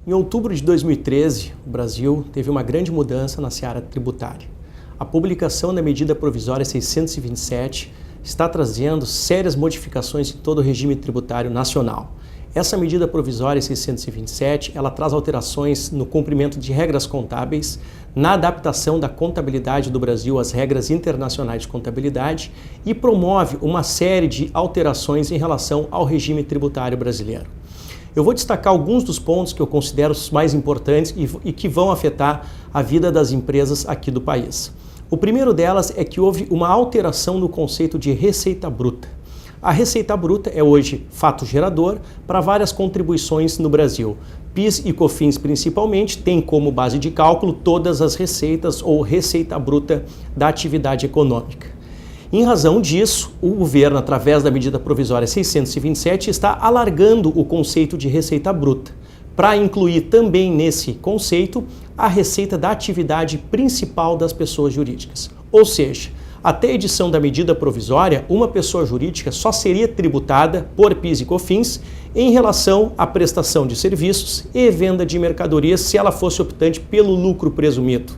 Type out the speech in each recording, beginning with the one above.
Em outubro de 2013, o Brasil teve uma grande mudança na seara tributária. A publicação da medida provisória 627 está trazendo sérias modificações em todo o regime tributário nacional. Essa medida provisória 627, ela traz alterações no cumprimento de regras contábeis, na adaptação da contabilidade do Brasil às regras internacionais de contabilidade e promove uma série de alterações em relação ao regime tributário brasileiro. Eu vou destacar alguns dos pontos que eu considero os mais importantes e que vão afetar a vida das empresas aqui do país. O primeiro delas é que houve uma alteração no conceito de receita bruta. A receita bruta é hoje fato gerador para várias contribuições no Brasil. PIS e COFINS principalmente têm como base de cálculo todas as receitas ou receita bruta da atividade econômica. Em razão disso, o governo, através da medida provisória 627, está alargando o conceito de receita bruta, para incluir também nesse conceito a receita da atividade principal das pessoas jurídicas. Ou seja, até a edição da medida provisória, uma pessoa jurídica só seria tributada por PIS e COFINS em relação à prestação de serviços e venda de mercadorias, se ela fosse optante pelo lucro presumido.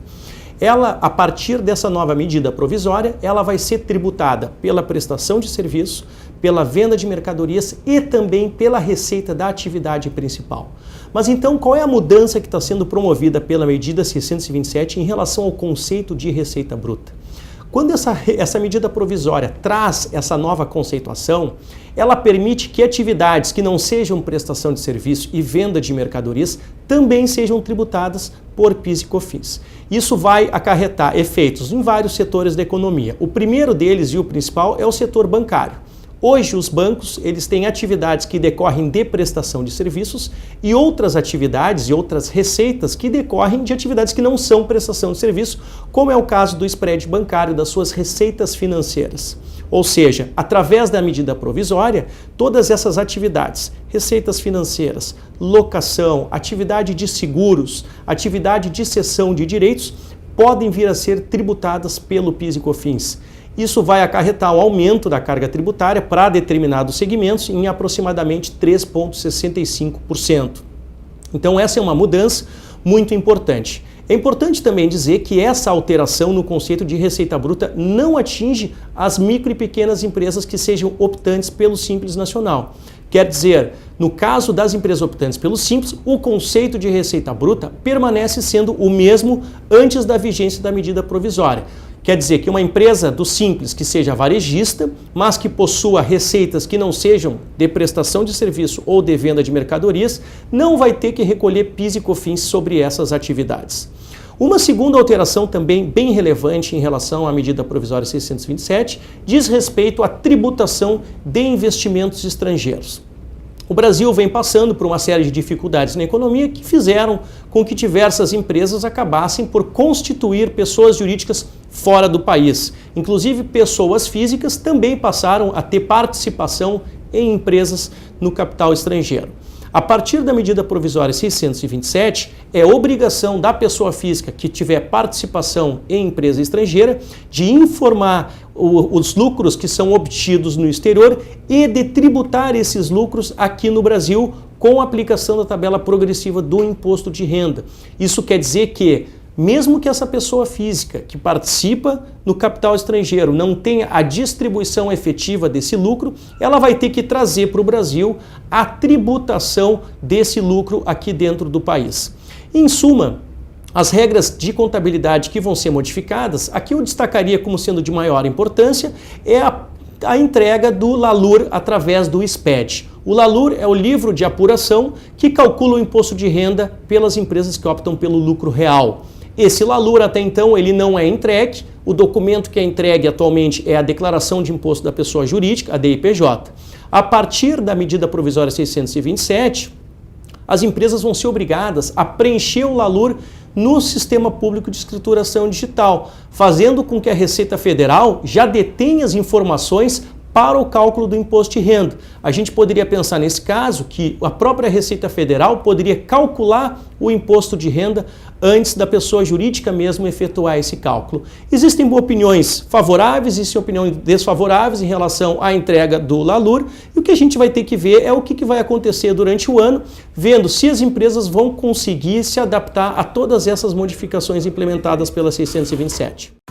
Ela, a partir dessa nova medida provisória, ela vai ser tributada pela prestação de serviço, pela venda de mercadorias e também pela receita da atividade principal. Mas então, qual é a mudança que está sendo promovida pela medida 627 em relação ao conceito de receita bruta? Quando essa medida provisória traz essa nova conceituação, ela permite que atividades que não sejam prestação de serviço e venda de mercadorias também sejam tributadas por PIS e COFINS. Isso vai acarretar efeitos em vários setores da economia. O primeiro deles e o principal é o setor bancário. Hoje os bancos eles têm atividades que decorrem de prestação de serviços e outras atividades e outras receitas que decorrem de atividades que não são prestação de serviço, como é o caso do spread bancário, das suas receitas financeiras. Ou seja, através da medida provisória, todas essas atividades, receitas financeiras, locação, atividade de seguros, atividade de cessão de direitos, podem vir a ser tributadas pelo PIS e COFINS. Isso vai acarretar o aumento da carga tributária para determinados segmentos em aproximadamente 3,65%. Então essa é uma mudança muito importante. É importante também dizer que essa alteração no conceito de receita bruta não atinge as micro e pequenas empresas que sejam optantes pelo Simples Nacional. Quer dizer, no caso das empresas optantes pelo Simples, o conceito de receita bruta permanece sendo o mesmo antes da vigência da medida provisória. Quer dizer que uma empresa do Simples que seja varejista, mas que possua receitas que não sejam de prestação de serviço ou de venda de mercadorias, não vai ter que recolher PIS e COFINS sobre essas atividades. Uma segunda alteração também bem relevante em relação à medida provisória 627 diz respeito à tributação de investimentos estrangeiros. O Brasil vem passando por uma série de dificuldades na economia que fizeram com que diversas empresas acabassem por constituir pessoas jurídicas fora do país. Inclusive, pessoas físicas também passaram a ter participação em empresas no capital estrangeiro. A partir da medida provisória 627, é obrigação da pessoa física que tiver participação em empresa estrangeira de informar os lucros que são obtidos no exterior e de tributar esses lucros aqui no Brasil com a aplicação da tabela progressiva do imposto de renda. Isso quer dizer que, mesmo que essa pessoa física que participa no capital estrangeiro não tenha a distribuição efetiva desse lucro, ela vai ter que trazer para o Brasil a tributação desse lucro aqui dentro do país. Em suma, as regras de contabilidade que vão ser modificadas, aqui eu destacaria como sendo de maior importância, é a entrega do LALUR através do SPED. O LALUR é o livro de apuração que calcula o imposto de renda pelas empresas que optam pelo lucro real. Esse LALUR até então ele não é entregue, o documento que é entregue atualmente é a declaração de imposto da pessoa jurídica, a DIPJ. A partir da medida provisória 627, as empresas vão ser obrigadas a preencher o LALUR no Sistema Público de Escrituração Digital, fazendo com que a Receita Federal já detenha as informações para o cálculo do imposto de renda. A gente poderia pensar nesse caso que a própria Receita Federal poderia calcular o imposto de renda antes da pessoa jurídica mesmo efetuar esse cálculo. Existem opiniões favoráveis e opiniões desfavoráveis em relação à entrega do LALUR, e o que a gente vai ter que ver é o que vai acontecer durante o ano, vendo se as empresas vão conseguir se adaptar a todas essas modificações implementadas pela 627.